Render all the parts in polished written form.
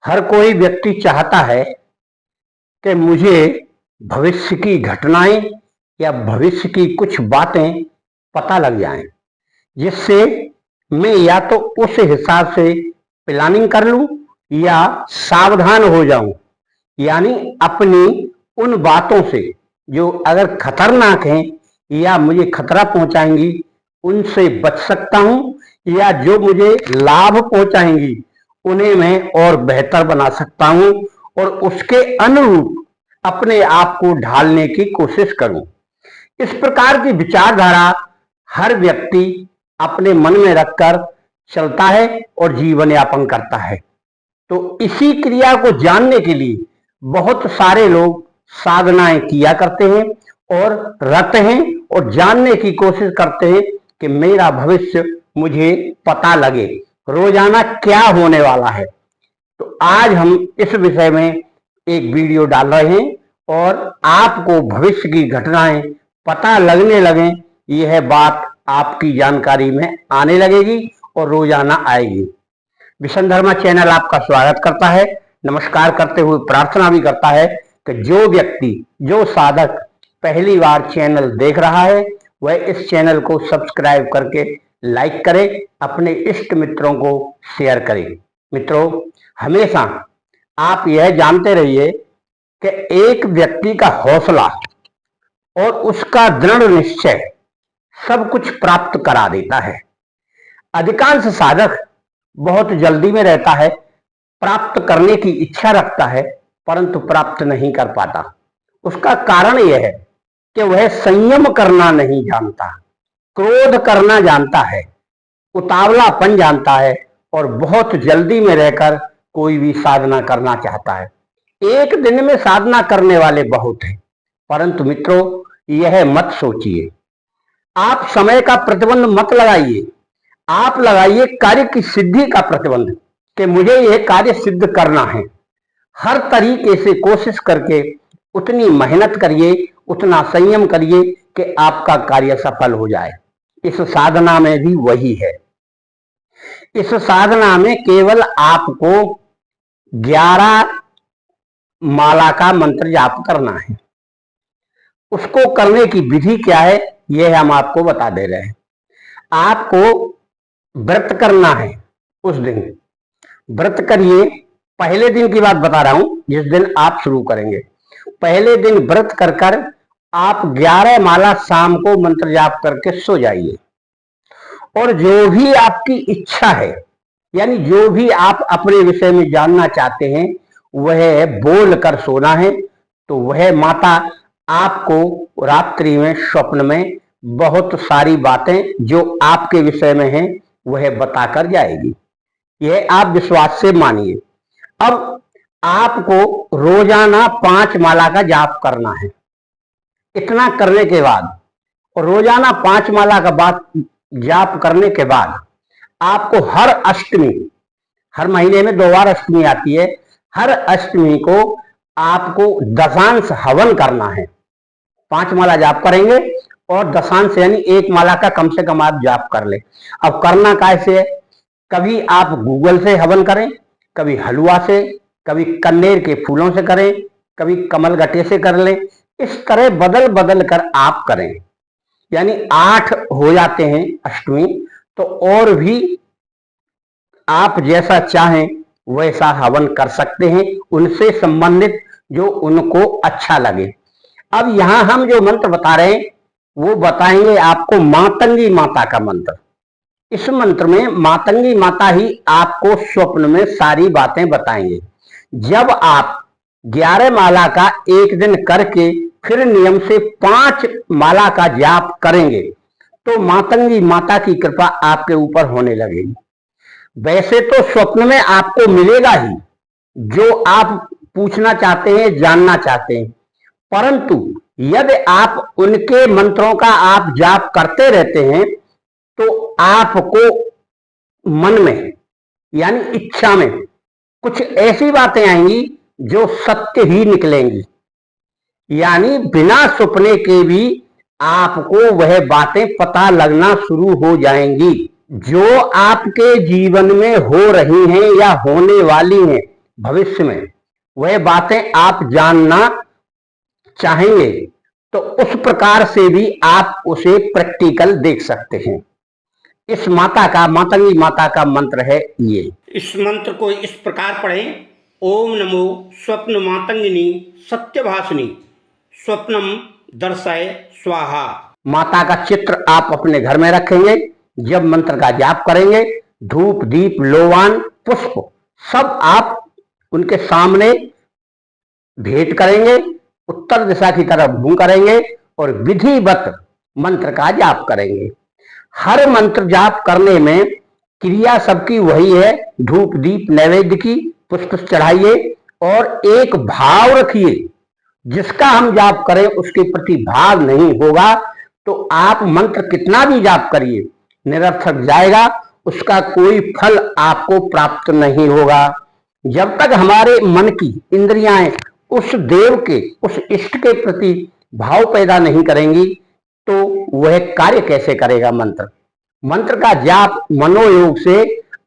हर कोई व्यक्ति चाहता है कि मुझे भविष्य की घटनाएं या भविष्य की कुछ बातें पता लग जाएं, जिससे मैं या तो उस हिसाब से प्लानिंग कर लूं या सावधान हो जाऊं। यानी अपनी उन बातों से जो अगर खतरनाक हैं या मुझे खतरा पहुंचाएंगी उनसे बच सकता हूं, या जो मुझे लाभ पहुंचाएंगी उन्हें मैं और बेहतर बना सकता हूं और उसके अनुरूप अपने आप को ढालने की कोशिश करूं। इस प्रकार की विचारधारा हर व्यक्ति अपने मन में रखकर चलता है और जीवन यापन करता है। तो इसी क्रिया को जानने के लिए बहुत सारे लोग साधनाएं किया करते हैं और रत हैं और जानने की कोशिश करते हैं कि मेरा भविष्य मुझे पता लगे, रोजाना क्या होने वाला है। तो आज हम इस विषय में एक वीडियो डाल रहे हैं और आपको भविष्य की घटनाएं पता लगने लगे, यह बात आपकी जानकारी में आने लगेगी और रोजाना आएगी। विशन धर्मा चैनल आपका स्वागत करता है, नमस्कार करते हुए प्रार्थना भी करता है कि जो व्यक्ति, जो साधक पहली बार चैनल देख रहा है वह इस चैनल को सब्सक्राइब करके लाइक करे, अपने इष्ट मित्रों को शेयर करे। मित्रों, हमेशा आप यह जानते रहिए कि एक व्यक्ति का हौसला और उसका दृढ़ निश्चय सब कुछ प्राप्त करा देता है। अधिकांश साधक बहुत जल्दी में रहता है, प्राप्त करने की इच्छा रखता है परंतु प्राप्त नहीं कर पाता। उसका कारण यह है कि वह संयम करना नहीं जानता, क्रोध करना जानता है, उतावलापन जानता है और बहुत जल्दी में रहकर कोई भी साधना करना चाहता है। एक दिन में साधना करने वाले बहुत हैं, परंतु मित्रों यह मत सोचिए, आप समय का प्रतिबंध मत लगाइए, आप लगाइए कार्य की सिद्धि का प्रतिबंध कि मुझे यह कार्य सिद्ध करना है। हर तरीके से कोशिश करके उतनी मेहनत करिए, उतना संयम करिए कि आपका कार्य सफल हो जाए। इस साधना में भी वही है। इस साधना में केवल आपको 11 माला का मंत्र जाप करना है। उसको करने की विधि क्या है यह हम आपको बता दे रहे हैं। आपको व्रत करना है, उस दिन व्रत करिए। पहले दिन की बात बता रहा हूं, जिस दिन आप शुरू करेंगे। पहले दिन व्रत कर कर आप 11 माला शाम को मंत्र जाप करके सो जाइए और जो भी आपकी इच्छा है, यानी जो भी आप अपने विषय में जानना चाहते हैं वह बोल कर सोना है। तो वह माता आपको रात्रि में स्वप्न में बहुत सारी बातें जो आपके विषय में हैं वह बताकर जाएगी। यह आप विश्वास से मानिए। अब आपको रोजाना 5 माला का जाप करना है। इतना करने के बाद, रोजाना 5 माला का जाप करने के बाद आपको हर अष्टमी, हर महीने में 2 बार अष्टमी आती है, हर अष्टमी को आपको दशांश हवन करना है। 5 माला जाप करेंगे और दशांश यानी 1 माला का कम से कम आप जाप कर ले। अब करना कैसे है? कभी आप गूगल से हवन करें, कभी हलवा से, कभी कन्नेर के फूलों से करें, कभी कमल गट्टे से कर लें। इस तरह बदल बदल कर आप करें, यानी 8 हो जाते हैं अष्टमी। तो और भी आप जैसा चाहें वैसा हवन कर सकते हैं, उनसे संबंधित जो उनको अच्छा लगे। अब यहां हम जो मंत्र बता रहे हैं वो बताएंगे आपको मातंगी माता का मंत्र। इस मंत्र में मातंगी माता ही आपको स्वप्न में सारी बातें बताएंगे। जब आप 11 माला का एक दिन करके फिर नियम से 5 माला का जाप करेंगे तो मातंगी माता की कृपा आपके ऊपर होने लगेगी। वैसे तो स्वप्न में आपको मिलेगा ही जो आप पूछना चाहते हैं, जानना चाहते हैं, परंतु यदि आप उनके मंत्रों का आप जाप करते रहते हैं तो आपको मन में यानी इच्छा में कुछ ऐसी बातें आएंगी जो सत्य ही निकलेंगी। यानी बिना सुपने के भी आपको वह बातें पता लगना शुरू हो जाएंगी जो आपके जीवन में हो रही हैं या होने वाली हैं। भविष्य में वह बातें आप जानना चाहेंगे तो उस प्रकार से भी आप उसे प्रैक्टिकल देख सकते हैं। इस मातंगी माता का मंत्र है ये। इस मंत्र को इस प्रकार पढ़ें। ओम नमो स्वप्न मातंगिनी सत्यभाषिनी स्वप्नम दर्शय स्वाहा। माता का चित्र आप अपने घर में रखेंगे। जब मंत्र का जाप करेंगे, धूप दीप लोवान पुष्प सब आप उनके सामने भेंट करेंगे, उत्तर दिशा की तरफ मुंह करेंगे और विधिवत मंत्र का जाप करेंगे। हर मंत्र जाप करने में क्रिया सबकी वही है, धूप दीप नैवेद्य की, पुष्प चढ़ाइए और एक भाव रखिए। जिसका हम जाप करें उसके प्रति भाव नहीं होगा तो आप मंत्र कितना भी जाप करिए निरर्थक जाएगा, उसका कोई फल आपको प्राप्त नहीं होगा। जब तक हमारे मन की इंद्रियां उस देव के, उस इष्ट के प्रति भाव पैदा नहीं करेंगी तो वह कार्य कैसे करेगा। मंत्र का जाप मनोयोग से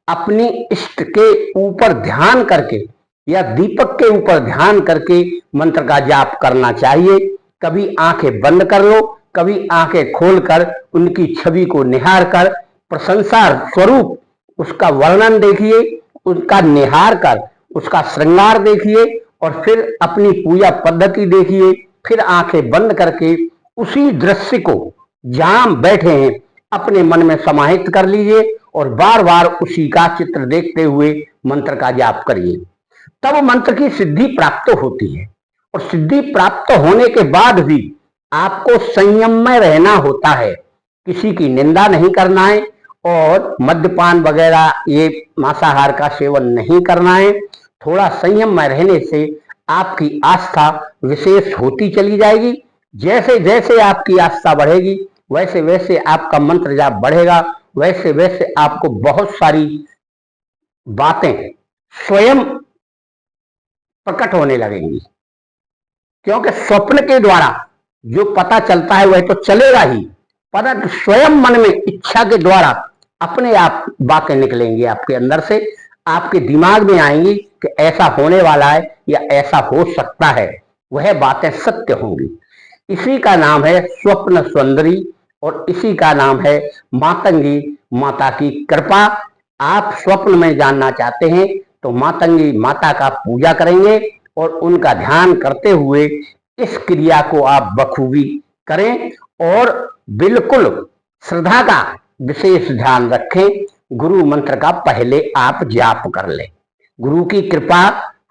अपनी इष्ट के ऊपर ध्यान करके या दीपक के ऊपर ध्यान करके मंत्र का जाप करना चाहिए। कभी आंखें बंद कर लो, कभी आंखें खोलकर उनकी छवि को निहार कर प्रशंसा स्वरूप उसका वर्णन देखिए, उसका निहार कर उसका श्रृंगार देखिए और फिर अपनी पूजा पद्धति देखिए। फिर आंखें बंद करके उसी दृश्य को जहां बैठे हैं अपने मन में समाहित कर लीजिए और बार बार उसी का चित्र देखते हुए मंत्र का जाप करिए। तब मंत्र की सिद्धि प्राप्त होती है और सिद्धि प्राप्त होने के बाद भी आपको संयम में रहना होता है। किसी की निंदा नहीं करना है और मद्यपान वगैरह ये मांसाहार का सेवन नहीं करना है। थोड़ा संयम में रहने से आपकी आस्था विशेष होती चली जाएगी। जैसे जैसे आपकी आस्था बढ़ेगी वैसे वैसे आपका मंत्र जाप बढ़ेगा, वैसे वैसे आपको बहुत सारी बातें स्वयं प्रकट होने लगेंगी। क्योंकि स्वप्न के द्वारा जो पता चलता है वह तो चलेगा ही, परंतु स्वयं मन में इच्छा के द्वारा अपने आप बातें निकलेंगी आपके अंदर से, आपके दिमाग में आएंगी कि ऐसा होने वाला है या ऐसा हो सकता है, वह बातें सत्य होंगी। इसी का नाम है स्वप्न सुंदरी और इसी का नाम है मातंगी माता की कृपा। आप स्वप्न में जानना चाहते हैं तो मातंगी माता का पूजा करेंगे और उनका ध्यान करते हुए इस क्रिया को आप बखूबी करें और बिल्कुल श्रद्धा का विशेष ध्यान रखें। गुरु मंत्र का पहले आप जाप कर लें। गुरु की कृपा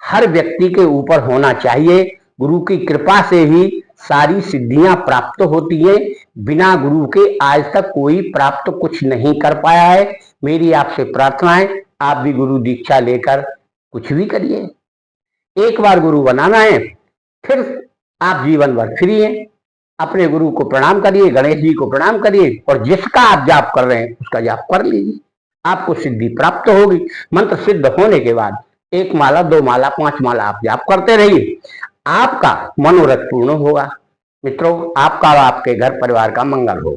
हर व्यक्ति के ऊपर होना चाहिए। गुरु की कृपा से ही सारी सिद्धियां प्राप्त होती है। बिना गुरु के आज तक कोई प्राप्त कुछ नहीं कर पाया है। मेरी आपसे प्रार्थना है आप भी गुरु दीक्षा लेकर कुछ भी करिए। एक बार गुरु बनाना है, फिर आप जीवन भर फ्री हैं। अपने गुरु को प्रणाम करिए, गणेश जी को प्रणाम करिए और जिसका आप जाप कर रहे हैं उसका जाप कर लीजिए, आपको सिद्धि प्राप्त होगी। मंत्र सिद्ध होने के बाद 1 माला 2 माला 5 माला आप जाप करते रहिए, आपका मनोरथ पूर्ण होगा। मित्रों, आपका और आपके घर परिवार का मंगल हो।